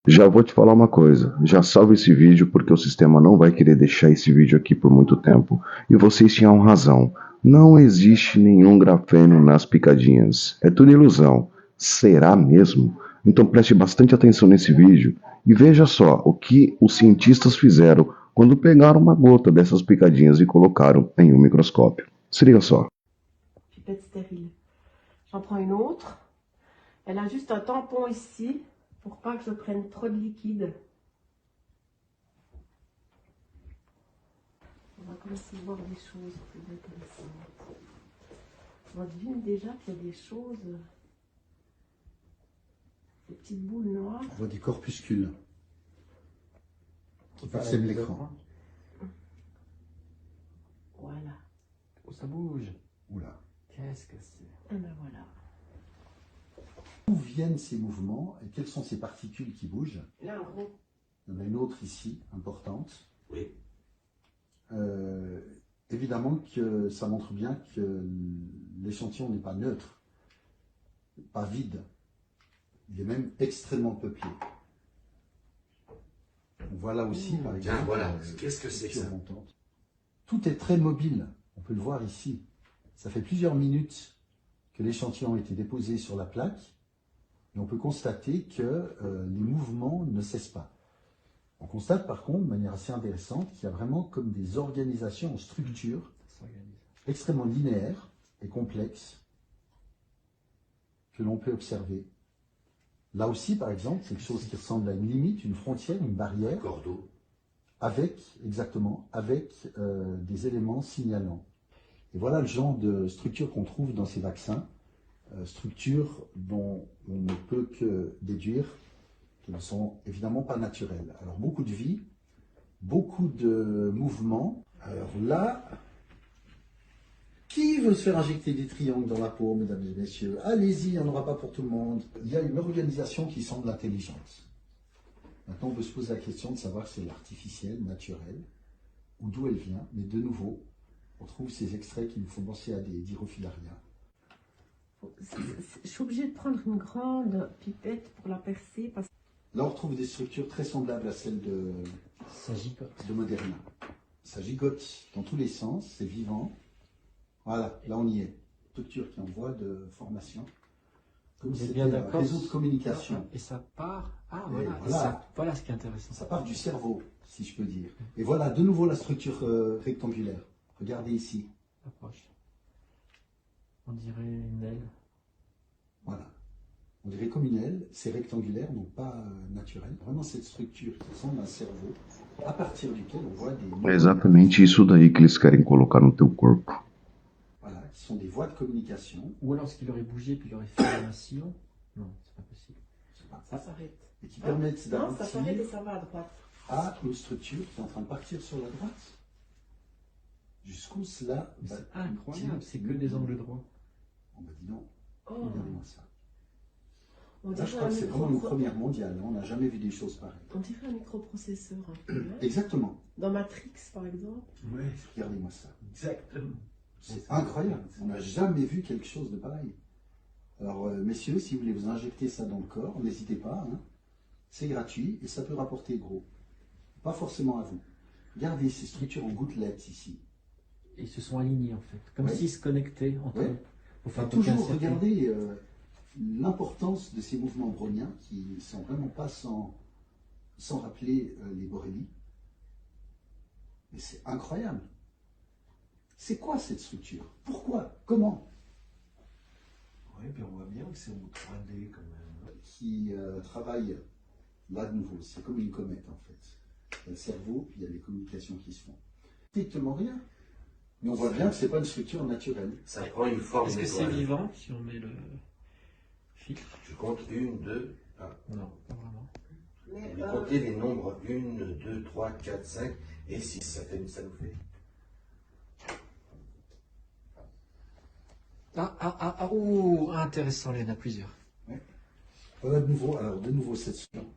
Já vou te falar uma coisa, já salve esse vídeo porque o sistema não vai querer deixar esse vídeo aqui por muito tempo. E vocês tinham razão, não existe nenhum grafeno nas picadinhas, é tudo ilusão. Será mesmo? Então preste bastante atenção nesse vídeo e veja só o que os cientistas fizeram quando pegaram uma gota dessas picadinhas e colocaram em um microscópio. Se liga só. Pipette stérile. J'en prends une autre. Elle a juste un tampon ici pour pas que je prenne trop de liquide. On va commencer à voir des choses plus intéressantes. On devine déjà qu'il y a des choses, des petites boules noires. On voit des corpuscules qui parsèment l'écran. Voilà. Oh, ça bouge. Oula. Qu'est-ce que c'est? Et ben voilà. D'où viennent ces mouvements et quelles sont ces particules qui bougent? Là, en gros. Il y en a une autre ici, importante. Oui. Évidemment que ça montre bien que l'échantillon n'est pas neutre, pas vide. Il est même extrêmement peuplé. Voilà aussi, par exemple, Tiens, voilà. Qu'est-ce que c'est que ça? montante. Tout est très mobile. On peut le voir ici. Ça fait plusieurs minutes que l'échantillon a été déposé sur la plaque. Et on peut constater que les mouvements ne cessent pas. On constate par contre, de manière assez intéressante, qu'il y a vraiment comme des organisations en structure extrêmement linéaires et complexes que l'on peut observer. Là aussi, par exemple, c'est quelque chose qui ressemble à une limite, une frontière, une barrière, Cordeau. avec des éléments signalants. Et voilà le genre de structure qu'on trouve dans ces vaccins, structures dont on ne peut que déduire qu'elles ne sont évidemment pas naturelles. Alors beaucoup de vie, beaucoup de mouvements. Alors là, qui veut se faire injecter des triangles dans la peau, mesdames et messieurs? Allez-y, il n'y en aura pas pour tout le monde. Il y a une organisation qui semble intelligente. Maintenant, on peut se poser la question de savoir si elle est artificielle, naturelle, ou d'où elle vient. Mais de nouveau, on trouve ces extraits qui nous font penser à des Dirofilaria. Je suis obligée de prendre une grande pipette pour la percer parce que... Là, on retrouve des structures très semblables à celles de Moderna. Ça gigote dans tous les sens, c'est vivant. Voilà, là on y est. Structure qui est en voie de formation. Comme Vous êtes c'était bien un d'accord? réseau de communication. Et ça part. Ah, Et voilà. voilà. Voilà ce qui est intéressant. Ça part du cerveau, si je peux dire. Et voilà, de nouveau la structure rectangulaire. Regardez ici. Approche. On dirait une aile. Voilà. On dirait comme une aile, c'est rectangulaire, donc pas naturel. Vraiment cette structure qui ressemble à un cerveau, à partir duquel on voit des... É exatamente isso daí que eles querem colocar no teu corpo. Voilà, qui sont des voies de communication. Ou alors, ce qu'il aurait bougé puis il aurait fait un sillon. Non, c'est pas possible. Ça s'arrête. Et qui permettent Non, ça s'arrête et d'aboutir ça va à droite. à une structure qui est en train de partir sur la droite. Jusqu'où cela va... C'est incroyable, c'est que des angles droits. Oh bah dis donc, Oh, regardez-moi ça. on Là, je dirait crois un que c'est vraiment une micro... première mondiale. Hein. On n'a jamais vu des choses pareilles. On dirait un microprocesseur un peu. Hein. Exactement. Dans Matrix, par exemple. Oui, Regardez-moi ça. exactement. C'est incroyable. On n'a jamais vu quelque chose de pareil. Alors, messieurs, si vous voulez vous injecter ça dans le corps, n'hésitez pas. Hein. C'est gratuit et ça peut rapporter gros. Pas forcément à vous. Regardez ces structures en gouttelettes ici. Et ils se sont alignés en fait. Comme Ouais. s'ils se connectaient entre Ouais. eux. Pour Et faire aucun toujours circuit. regarder l'importance de ces mouvements browniens qui ne sont vraiment pas sans rappeler les Borrélies. Mais c'est incroyable. C'est quoi cette structure? Pourquoi? Comment? Oui, puis on voit bien que c'est en 3D quand même. Qui travaille là de nouveau. C'est comme une comète en fait. Il y a le cerveau, puis il y a les communications qui se font. Strictement rien. Mais on voit bien que ce n'est pas une structure naturelle. Ça prend une forme Est-ce que c'est d'étoile. vivant si on met le filtre? Je compte 1, 2, Non, pas vraiment. Mais, vous comptez les nombres 1, 2, 3, 4, 5 et 6. Ça nous fait. Ouh, intéressant, il y en a plusieurs. Voilà de nouveau, alors de nouveau cette structure.